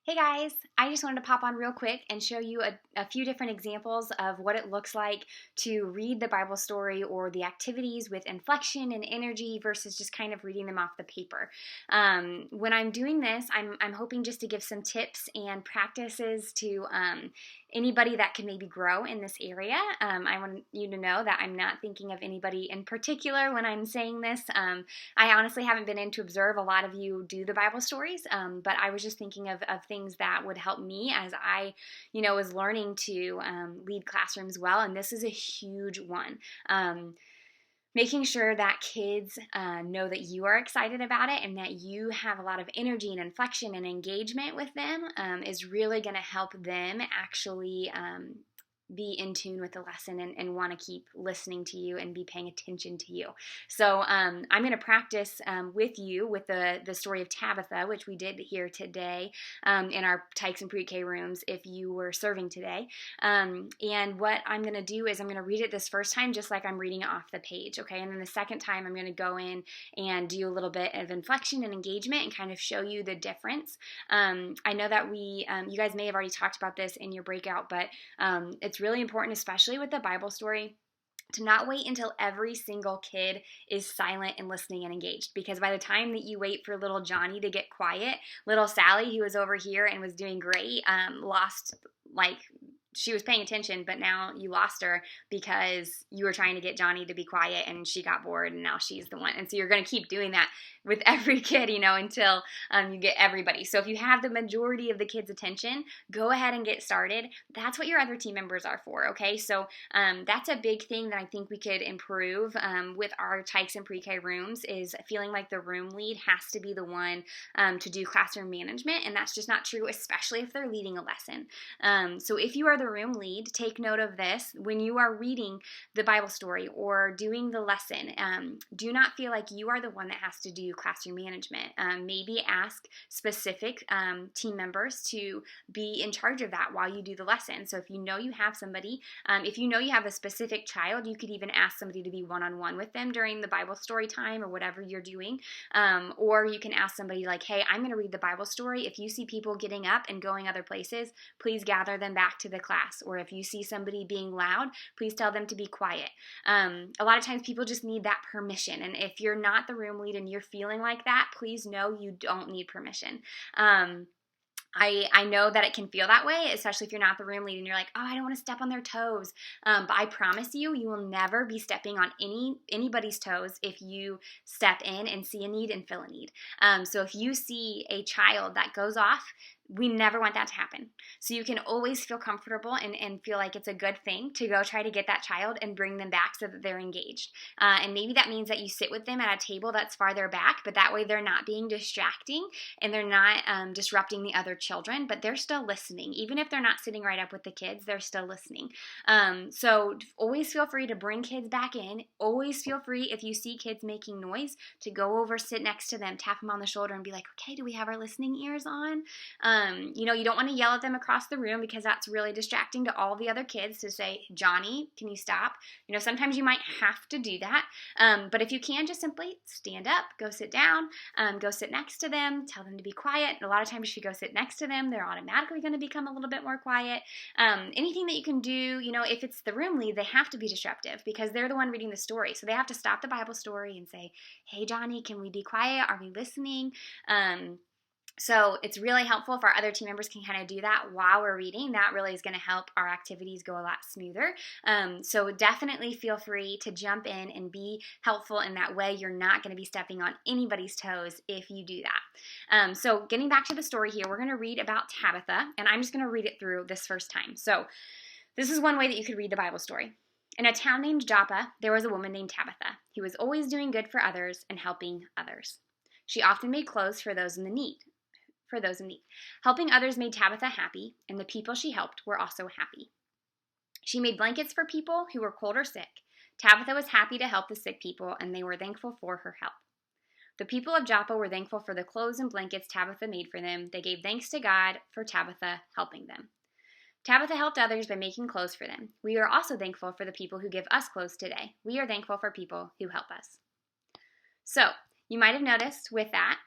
Hey guys, I just wanted to pop on real quick and show you a few different examples of what it looks like to read the Bible story or the activities with inflection and energy versus just kind of reading them off the paper. When I'm doing this, I'm hoping just to give some tips and practices to anybody that can maybe grow in this area. I want you to know that I'm not thinking of anybody in particular when I'm saying this. I honestly haven't been in to observe a lot of you do the Bible stories, but I was just thinking of things that would help me as I, was learning to lead classrooms well, and this is a huge one. Making sure that kids know that you are excited about it and that you have a lot of energy and inflection and engagement with them is really going to help them actually be in tune with the lesson and want to keep listening to you and be paying attention to you. So I'm going to practice with you with the story of Tabitha, which we did here today in our Tykes and Pre-K rooms if you were serving today. And what I'm going to do is I'm going to read it this first time just like I'm reading it off the page, okay? And then the second time I'm going to go in and do a little bit of inflection and engagement and kind of show you the difference. I know that you guys may have already talked about this in your breakout, but it's really important, especially with the Bible story, to not wait until every single kid is silent and listening and engaged, because by the time that you wait for little Johnny to get quiet, little Sally, who was over here and was doing great, lost, like, she was paying attention, but now you lost her because you were trying to get Johnny to be quiet and she got bored and now she's the one. And so you're going to keep doing that with every kid, until you get everybody. So if you have the majority of the kids' attention, go ahead and get started. That's what your other team members are for, okay? So that's a big thing that I think we could improve with our Tykes and Pre-K rooms, is feeling like the room lead has to be the one to do classroom management, and that's just not true, especially if they're leading a lesson. So if you are the room lead, take note of this. When you are reading the Bible story or doing the lesson, do not feel like you are the one that has to do classroom management. Maybe ask specific team members to be in charge of that while you do the lesson. So if you know you have somebody, if you know you have a specific child, you could even ask somebody to be one-on-one with them during the Bible story time or whatever you're doing. Or you can ask somebody like, hey, I'm going to read the Bible story. If you see people getting up and going other places, please gather them back to the class. Or if you see somebody being loud, please tell them to be quiet. A lot of times people just need that permission. And if you're not the room lead and you're feeling like that, please know you don't need permission. I know that it can feel that way, especially if you're not the room lead and you're like, oh, I don't want to step on their toes. But I promise you, you will never be stepping on anybody's toes if you step in and see a need and fill a need. So if you see a child that goes off, we never want that to happen. So you can always feel comfortable and feel like it's a good thing to go try to get that child and bring them back so that they're engaged. And maybe that means that you sit with them at a table that's farther back, but that way they're not being distracting and they're not disrupting the other children, but they're still listening. Even if they're not sitting right up with the kids, they're still listening. So always feel free to bring kids back in. Always feel free, if you see kids making noise, to go over, sit next to them, tap them on the shoulder and be like, okay, do we have our listening ears on? You don't want to yell at them across the room because that's really distracting to all the other kids to say, Johnny, can you stop? Sometimes you might have to do that. But if you can, just simply stand up, go sit down, go sit next to them, tell them to be quiet. A lot of times if you go sit next to them, they're automatically going to become a little bit more quiet. Anything that you can do, if it's the room lead, they have to be disruptive because they're the one reading the story. So they have to stop the Bible story and say, hey, Johnny, can we be quiet? Are we listening? So it's really helpful if our other team members can kind of do that while we're reading. That really is going to help our activities go a lot smoother. So definitely feel free to jump in and be helpful in that way. You're not going to be stepping on anybody's toes if you do that. So getting back to the story here, we're going to read about Tabitha, and I'm just going to read it through this first time. So this is one way that you could read the Bible story. In a town named Joppa, there was a woman named Tabitha who was always doing good for others and helping others. She often made clothes for those in need. Helping others made Tabitha happy, and the people she helped were also happy. She made blankets for people who were cold or sick. Tabitha was happy to help the sick people, and they were thankful for her help. The people of Joppa were thankful for the clothes and blankets Tabitha made for them. They gave thanks to God for Tabitha helping them. Tabitha helped others by making clothes for them. We are also thankful for the people who give us clothes today. We are thankful for people who help us. So, you might have noticed with that,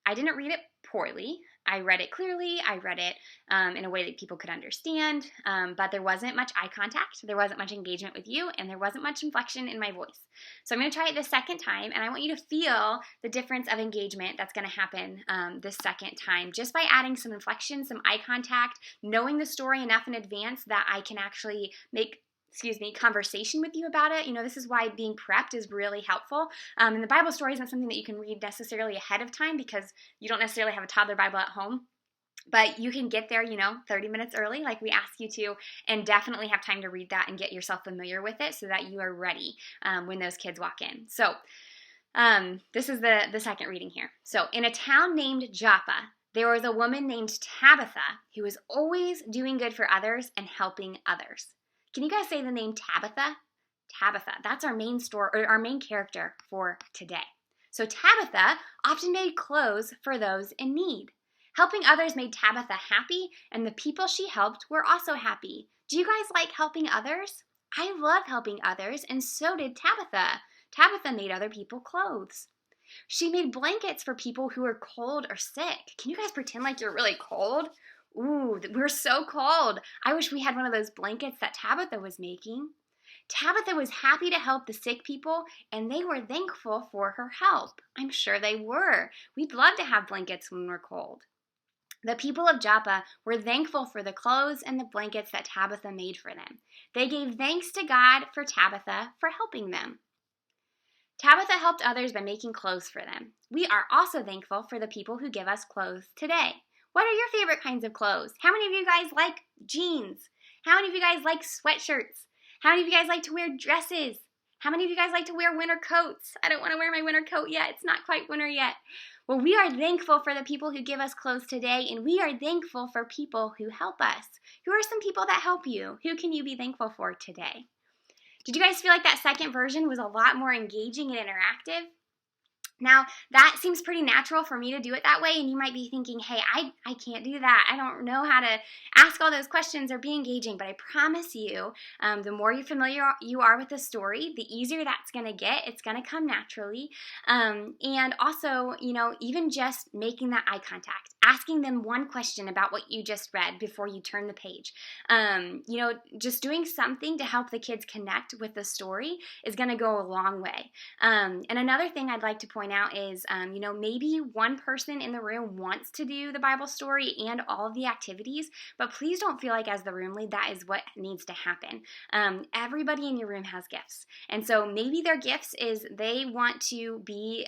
I didn't read it poorly. I read it clearly. I read it in a way that people could understand, but there wasn't much eye contact. There wasn't much engagement with you, and there wasn't much inflection in my voice. So I'm going to try it the second time, and I want you to feel the difference of engagement that's going to happen the second time just by adding some inflection, some eye contact, knowing the story enough in advance that I can actually make conversation with you about it. This is why being prepped is really helpful. And the Bible story isn't something that you can read necessarily ahead of time because you don't necessarily have a toddler Bible at home. But you can get there, 30 minutes early, like we ask you to, and definitely have time to read that and get yourself familiar with it so that you are ready when those kids walk in. So this is the second reading here. So in a town named Joppa, there was a woman named Tabitha who was always doing good for others and helping others. Can you guys say the name Tabitha? Tabitha, that's our main character for today. So Tabitha often made clothes for those in need. Helping others made Tabitha happy, and the people she helped were also happy. Do you guys like helping others? I love helping others, and so did Tabitha. Tabitha made other people clothes. She made blankets for people who were cold or sick. Can you guys pretend like you're really cold? Ooh, we're so cold. I wish we had one of those blankets that Tabitha was making. Tabitha was happy to help the sick people, and they were thankful for her help. I'm sure they were. We'd love to have blankets when we're cold. The people of Joppa were thankful for the clothes and the blankets that Tabitha made for them. They gave thanks to God for Tabitha for helping them. Tabitha helped others by making clothes for them. We are also thankful for the people who give us clothes today. What are your favorite kinds of clothes? How many of you guys like jeans? How many of you guys like sweatshirts? How many of you guys like to wear dresses? How many of you guys like to wear winter coats? I don't want to wear my winter coat yet. It's not quite winter yet. Well, we are thankful for the people who give us clothes today, and we are thankful for people who help us. Who are some people that help you? Who can you be thankful for today? Did you guys feel like that second version was a lot more engaging and interactive? Now, that seems pretty natural for me to do it that way, and you might be thinking, hey, I can't do that. I don't know how to ask all those questions or be engaging, but I promise you, the more you are with the story, the easier that's going to get. It's going to come naturally. And also, even just making that eye contact, asking them one question about what you just read before you turn the page. Just doing something to help the kids connect with the story is going to go a long way. And another thing I'd like to point out is, maybe one person in the room wants to do the Bible story and all of the activities, but please don't feel like as the room lead that is what needs to happen. Everybody in your room has gifts. And so maybe their gifts is they want to be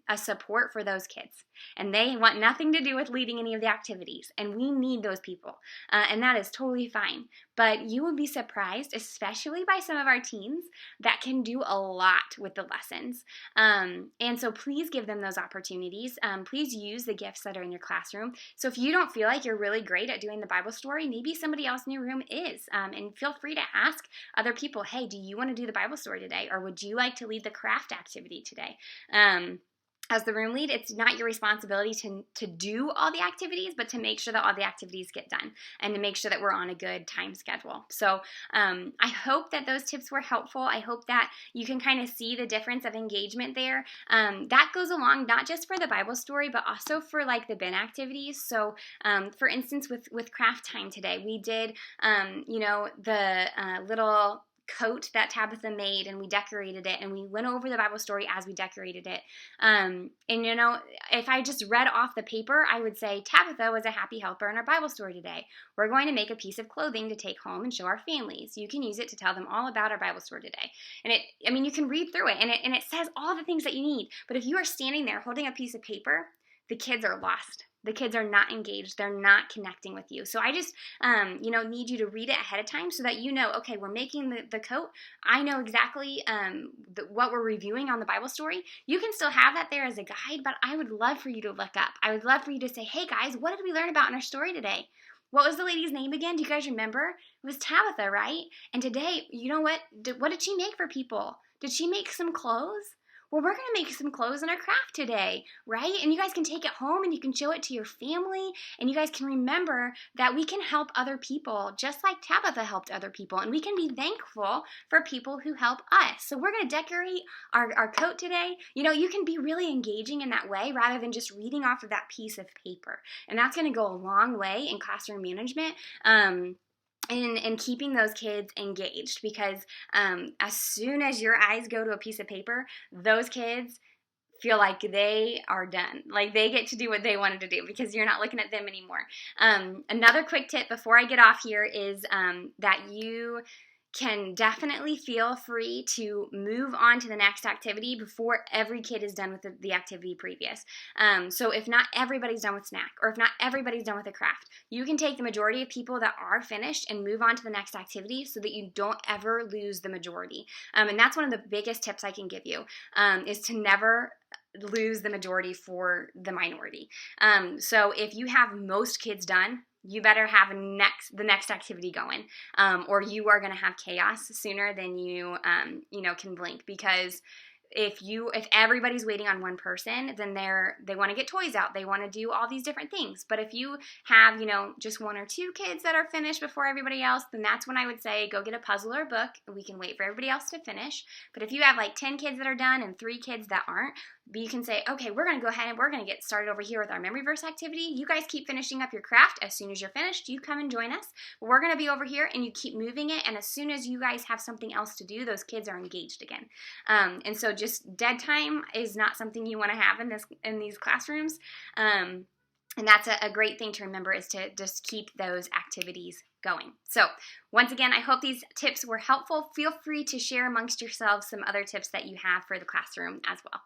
a support for those kids. And they want nothing to do with leading any of the activities. And we need those people. And that is totally fine. But you will be surprised, especially by some of our teens, that can do a lot with the lessons. And so please give them those opportunities. Please use the gifts that are in your classroom. So if you don't feel like you're really great at doing the Bible story, maybe somebody else in your room is. And feel free to ask other people, hey, do you want to do the Bible story today? Or would you like to lead the craft activity today? As the room lead, it's not your responsibility to do all the activities, but to make sure that all the activities get done and to make sure that we're on a good time schedule. So I hope that those tips were helpful. I hope that you can kind of see the difference of engagement there. That goes along not just for the Bible story, but also for like the bin activities. So for instance, with craft time today, we did, the little coat that Tabitha made, and we decorated it, and we went over the Bible story as we decorated it. And if I just read off the paper, I would say Tabitha was a happy helper in our Bible story today. We're going to make a piece of clothing to take home and show our families. You can use it to tell them all about our Bible story today. And you can read through it, and it says all the things that you need. But if you are standing there holding a piece of paper, the kids are lost. The kids are not engaged. They're not connecting with you. So I just, need you to read it ahead of time so that you know, okay, we're making the coat. I know exactly what we're reviewing on the Bible story. You can still have that there as a guide, but I would love for you to look up. I would love for you to say, hey guys, what did we learn about in our story today? What was the lady's name again? Do you guys remember? It was Tabitha, right? And today, you know what? What did she make for people? Did she make some clothes? well, we're going to make some clothes in our craft today, right? And you guys can take it home and you can show it to your family, and you guys can remember that we can help other people just like Tabitha helped other people, and we can be thankful for people who help us. So we're going to decorate our coat today. You know, you can be really engaging in that way rather than just reading off of that piece of paper. And that's going to go a long way in classroom management. And keeping those kids engaged, because as soon as your eyes go to a piece of paper, those kids feel like they are done. Like they get to do what they wanted to do because you're not looking at them anymore. Another quick tip before I get off here is that you can definitely feel free to move on to the next activity before every kid is done with the activity previous. So if not everybody's done with snack, or if not everybody's done with a craft, you can take the majority of people that are finished and move on to the next activity so that you don't ever lose the majority. And that's one of the biggest tips I can give you, is to never lose the majority for the minority. So if you have most kids done, you better have the next activity going, or you are going to have chaos sooner than you can blink. Because if everybody's waiting on one person, then they want to get toys out, they want to do all these different things. But if you have just one or two kids that are finished before everybody else, then that's when I would say go get a puzzle or a book. We can wait for everybody else to finish. But if you have like 10 kids that are done and 3 kids that aren't, you can say, okay, we're going to go ahead and we're going to get started over here with our memory verse activity. You guys keep finishing up your craft. As soon as you're finished, you come and join us. We're going to be over here, and you keep moving it. And as soon as you guys have something else to do, those kids are engaged again. And so just dead time is not something you want to have in these classrooms. And that's a great thing to remember, is to just keep those activities going. So once again, I hope these tips were helpful. Feel free to share amongst yourselves some other tips that you have for the classroom as well.